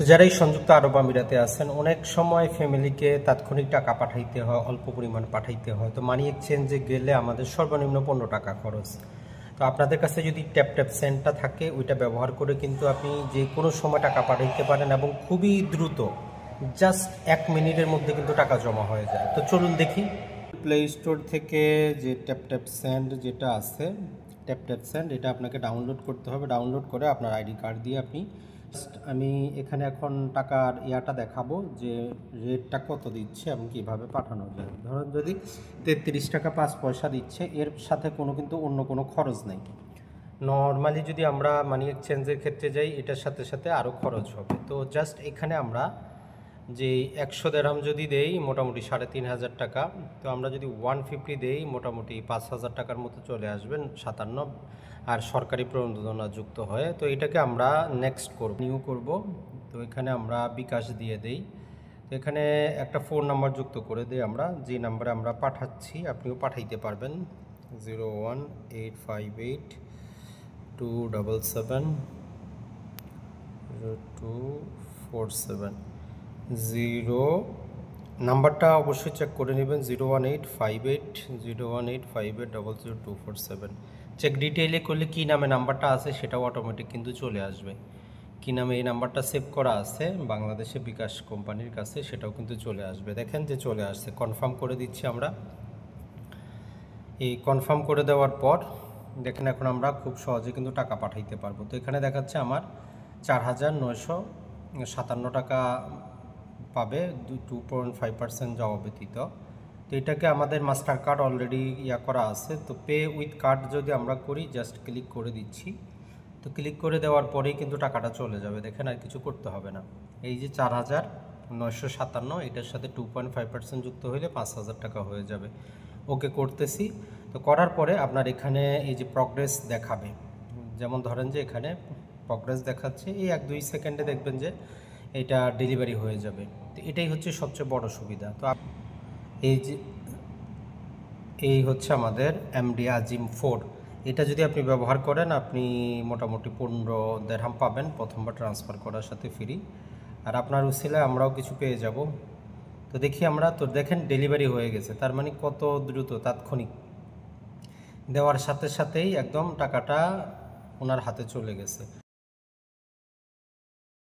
যারা এই সংযুক্ত আরব আমিরাতে আছেন, অনেক সময় ফ্যামিলিকে তাৎক্ষণিক টাকা পাঠাইতে হয়, অল্প পরিমাণ পাঠাইতে হয়। তো মানি এক্সচেঞ্জে গেলে আমাদের সর্বনিম্ন 15 টাকা খরচ। তো আপনাদের কাছে যদি ট্যাপ ট্যাপ সেন্টটা থাকে, ওইটা ব্যবহার করে কিন্তু আপনি যে কোনো সময় টাকা পাঠাইতে পারেন এবং খুবই দ্রুত, জাস্ট 1 মিনিটের মধ্যে কিন্তু টাকা জমা হয়ে যায়। তো চলুন দেখি। প্লে স্টোর থেকে যে ট্যাপ ট্যাপ সেন্ড যেটা আছে, ট্যাপ ট্যাপ সেন্ড, এটা আপনাকে ডাউনলোড করতে হবে। ডাউনলোড করে আপনার আইডি কার্ড দিয়ে আমি এখানে এখন টাকার ইয়াটা দেখাবো যে রেটটা কত দিচ্ছে এবং কীভাবে পাঠানো যায়। ধরুন যদি 33 টাকা 5 পয়সা দিচ্ছে, এর সাথে কিন্তু অন্য কোনো খরচ নেই। নর্মালি যদি আমরা মানি এক্সচেঞ্জের ক্ষেত্রে যাই, এটার সাথে সাথে আরও খরচ হবে। তো জাস্ট এখানে আমরা যে 100 দিরহাম যদি দেই, মোটামুটি 3500 টাকা। তো আমরা যদি 150 দেই, মোটামুটি 5000 টাকার মতো চলে আসবেন, 57 আর সরকারি প্রণোদনা যুক্ত হয়ে। তো এটাকে আমরা নেক্সট করব, নিউ করব। তো এখানে আমরা বিকাশ দিয়ে দেই। তো এখানে একটা ফোন নাম্বার যুক্ত করে দিই আমরা, যে নাম্বারে আমরা পাঠাচ্ছি আপনিও পাঠাইতে পারবেন, 0185827702470। নাম্বারটা অবশ্যই চেক করে নেবেন, 01858 চেক ডিটেইলে করলে কী নামে নাম্বারটা আছে সেটাও অটোমেটিক কিন্তু চলে আসবে। কী নামে এই নাম্বারটা সেভ করা আছে বাংলাদেশে বিকাশ কোম্পানির কাছে, সেটাও কিন্তু চলে আসবে। দেখেন যে চলে আসছে। কনফার্ম করে দিচ্ছি আমরা। এই কনফার্ম করে দেওয়ার পর দেখেন এখন আমরা খুব সহজে কিন্তু টাকা পাঠাইতে পারবো। তো এখানে দেখাচ্ছে আমার 4957 টাকা পাবে, 2.5% যাওয়া ব্যতীত। তো এটাকে আমাদের মাস্টার কার্ড অলরেডি করা আছে। তো পে উইথ কার্ড যদি আমরা করি, জাস্ট ক্লিক করে দিচ্ছি। তো ক্লিক করে দেওয়ার পরেই কিন্তু টাকাটা চলে যাবে। দেখেন আর কিছু করতে হবে না। এই যে 4957, এটার সাথে 2.5% যুক্ত হলে 5000 টাকা হয়ে যাবে। ওকে করতেছি। তো করার পরে আপনার এখানে এই যে প্রগ্রেস দেখাবে, যেমন ধরেন যে এখানে প্রগ্রেস দেখাচ্ছে, এই 1-2 সেকেন্ডে দেখবেন যে এটা ডেলিভারি হয়ে যাবে। তো এটাই হচ্ছে সবচেয়ে বড় সুবিধা। তো এই হচ্ছে আমাদের এমডি আজিম 4। এটা যদি আপনি ব্যবহার করেন, আপনি মোটামুটি 15 দিরহাম পাবেন প্রথমবার ট্রান্সফার করার সাথে ফ্রি। আর আপনার উসিলায় আমরাও কিছু পেয়ে যাব। তো দেখি আমরা, তো দেখেন ডেলিভারি হয়ে গেছে। তার মানে কত দ্রুত, তাৎক্ষণিক দেওয়ার সাথে সাথেই একদম টাকাটা ওনার হাতে চলে গেছে।